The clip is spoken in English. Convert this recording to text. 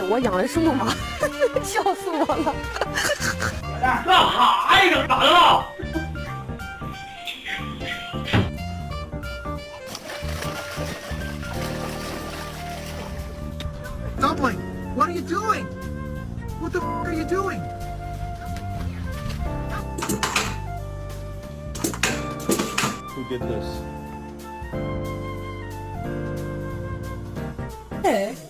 我养的是木马，笑死我了。干哈呀？咋的了？ Dumpling, what are you doing? What the are you doing? Who did this? Hey.